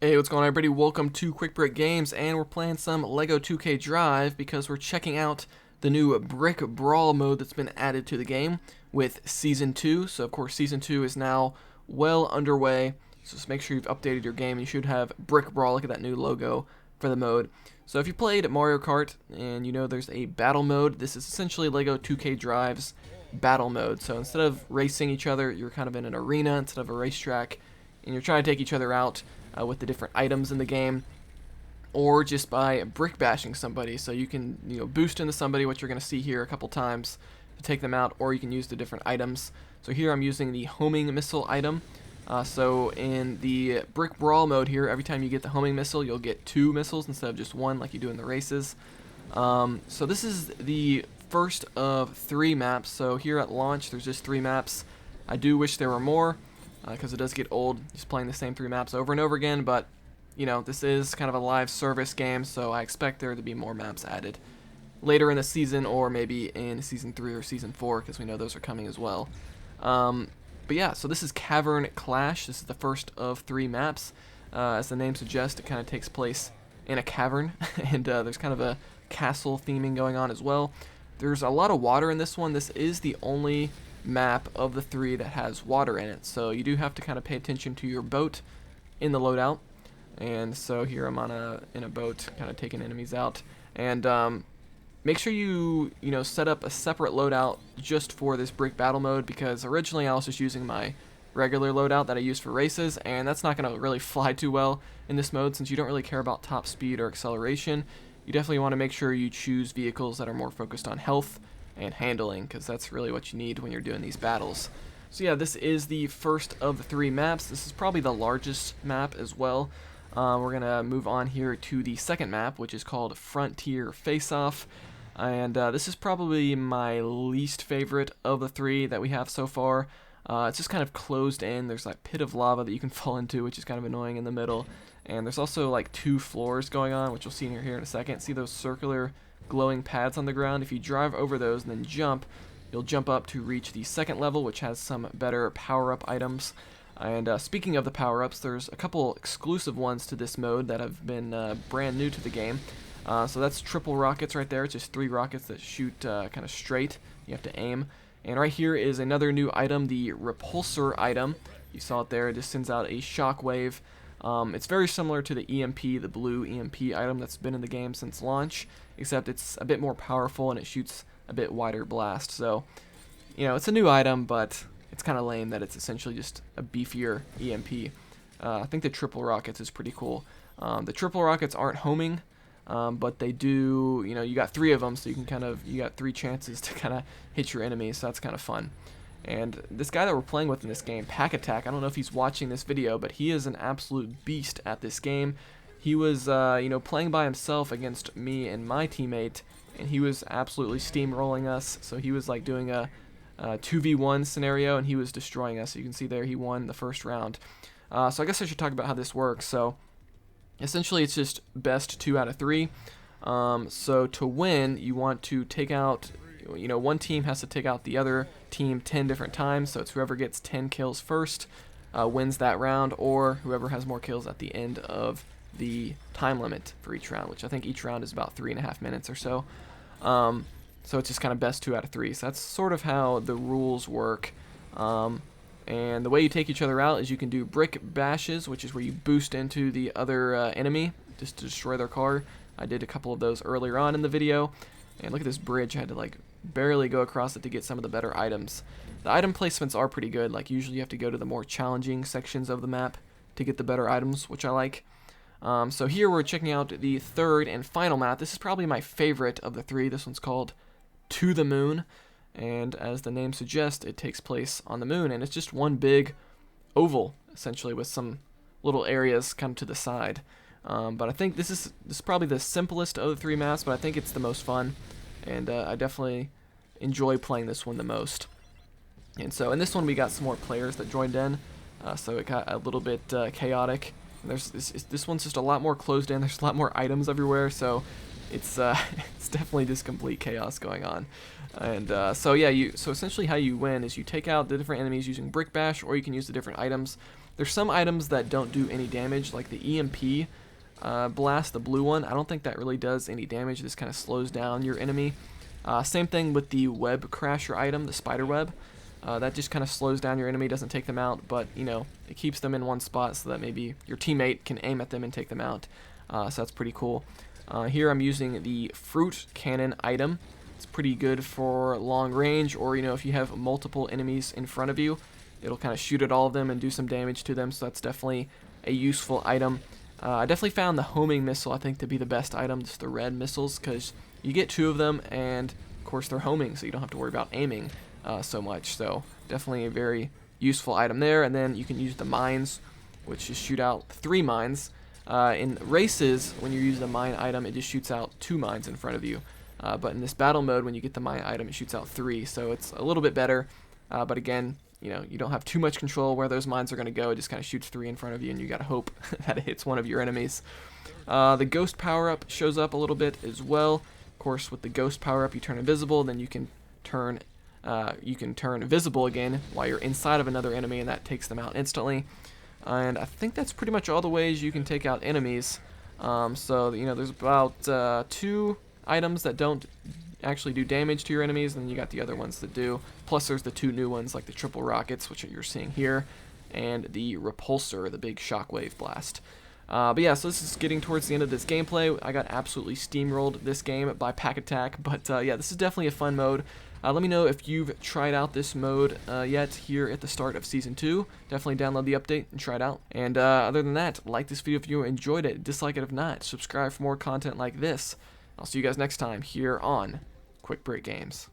Hey, what's going on, everybody? Welcome to Quick Brick Games, and we're playing some Lego 2K Drive because we're checking out the new Brick Brawl mode that's been added to the game with Season 2. So, of course, Season 2 is now well underway, so just make sure you've updated your game. You should have Brick Brawl. Look at that new logo for the mode. So if you played Mario Kart and you know there's a battle mode, this is essentially Lego 2K Drive's battle mode. So instead of racing each other, you're kind of in an arena instead of a racetrack, and you're trying to take each other out with the different items in the game, or just by brick bashing somebody. So you can boost into somebody, what you're going to see here a couple times, to take them out, or you can use the different items. So here I'm using the homing missile item. So in the Brick Brawl mode here, every time you get the homing missile, you'll get 2 missiles instead of just 1 like you do in the races. So this is the first of 3 maps. So here at launch, there's just 3 maps. I do wish there were more, because it does get old just playing the same 3 maps over and over again, but this is kind of a live service game, so I expect there to be more maps added later in the season, or maybe in Season 3 or Season 4, because we know those are coming as well. But yeah, so this is Cavern Clash. This is the first of 3 maps. As the name suggests, it kind of takes place in a cavern, and there's kind of a castle theming going on as well. There's a lot of water in this one. This is the only map of the 3 that has water in it, so you do have to kind of pay attention to your boat in the loadout. And so here I'm on in a boat, kind of taking enemies out, and make sure you set up a separate loadout just for this brick battle mode, because originally I was just using my regular loadout that I use for races, and that's not going to really fly too well in this mode since you don't really care about top speed or acceleration. You definitely want to make sure you choose vehicles that are more focused on health and handling, because that's really what you need when you're doing these battles. So yeah, this is the first of the 3 maps. This is probably the largest map as well. We're gonna move on here to the second map, which is called Frontier Face-Off, and this is probably my least favorite of the 3 that we have so far. It's just kind of closed in. There's like pit of lava that you can fall into, which is kind of annoying in the middle, and there's also like 2 floors going on, which you'll see here in a second. See those circular glowing pads on the ground? If you drive over those and then jump, you'll jump up to reach the second level, which has some better power-up items. And speaking of the power-ups, there's a couple exclusive ones to this mode that have been brand new to the game. So that's triple rockets right there. It's just 3 rockets that shoot kind of straight. You have to aim. And right here is another new item, the Repulsor item. You saw it there. It just sends out a shockwave. It's very similar to the EMP, the blue EMP item that's been in the game since launch, except it's a bit more powerful and it shoots a bit wider blast. So, it's a new item, but it's kind of lame that it's essentially just a beefier EMP. I think the triple rockets is pretty cool. The triple rockets aren't homing, but they do, you got 3 of them, so you got 3 chances to kind of hit your enemies, so that's kind of fun. And this guy that we're playing with in this game, Pack Attack, I don't know if he's watching this video, but he is an absolute beast at this game. He was, playing by himself against me and my teammate, and he was absolutely steamrolling us. So he was like doing a 2v1 scenario, and he was destroying us. So you can see there he won the first round. So I guess I should talk about how this works. So essentially it's just best 2 out of 3. So to win, you want to take out, one team has to take out the other team 10 different times, so it's whoever gets 10 kills first wins that round, or whoever has more kills at the end of the time limit for each round, which I think each round is about 3.5 minutes or so. So it's just kind of best 2 out of 3. So that's sort of how the rules work. And the way you take each other out is you can do brick bashes, which is where you boost into the other enemy just to destroy their car. I did a couple of those earlier on in the video. And look at this bridge. I had to like barely go across it to get some of the better items. The item placements are pretty good. Like usually you have to go to the more challenging sections of the map to get the better items, which I like. So here we're checking out the third and final map. This is probably my favorite of the 3. This one's called To the Moon, and as the name suggests, it takes place on the moon, and it's just one big oval essentially with some little areas kind of to the side. But I think this is probably the simplest of the 3 maps, but I think it's the most fun, and I definitely enjoy playing this one the most. And so in this one we got some more players that joined in, so it got a little bit chaotic. And this one's just a lot more closed in. There's a lot more items everywhere, so it's definitely just complete chaos going on. And so yeah, so essentially how you win is you take out the different enemies using Brick Bash, or you can use the different items. There's some items that don't do any damage, like the EMP blast, the blue one. I don't think that really does any damage. It just kind of slows down your enemy. Same thing with the web crasher item, the spider web. That just kind of slows down your enemy, doesn't take them out, but you know, it keeps them in one spot so that maybe your teammate can aim at them and take them out. So that's pretty cool. Here I'm using the fruit cannon item. It's pretty good for long range, or you know, if you have multiple enemies in front of you, it'll kind of shoot at all of them and do some damage to them. So that's definitely a useful item. I definitely found the homing missile, I think, to be the best item, just the red missiles, because you get 2 of them, and of course they're homing, so you don't have to worry about aiming so much. So definitely a very useful item there. And then you can use the mines, which just shoot out 3 mines. In races, when you use the mine item, it just shoots out 2 mines in front of you. But in this battle mode, when you get the mine item, it shoots out 3, so it's a little bit better. But again, you know, you don't have too much control where those mines are going to go. It just kind of shoots 3 in front of you, and you got to hope that it hits one of your enemies. The ghost power-up shows up a little bit as well. Of course, with the ghost power-up, you turn invisible, then you can turn visible again while you're inside of another enemy, and that takes them out instantly. And I think that's pretty much all the ways you can take out enemies. So, you know, there's about 2 items that don't actually do damage to your enemies, and then you got the other ones that do. Plus there's the 2 new ones, like the triple rockets, which you're seeing here, and the repulsor, the big shockwave blast. But yeah, so this is getting towards the end of this gameplay. I got absolutely steamrolled this game by Pack Attack, but yeah, this is definitely a fun mode. Let me know if you've tried out this mode yet here at the start of Season 2. Definitely download the update and try it out. And other than that, like this video if you enjoyed it, dislike it if not, subscribe for more content like this. I'll see you guys next time here on Quick Break Games.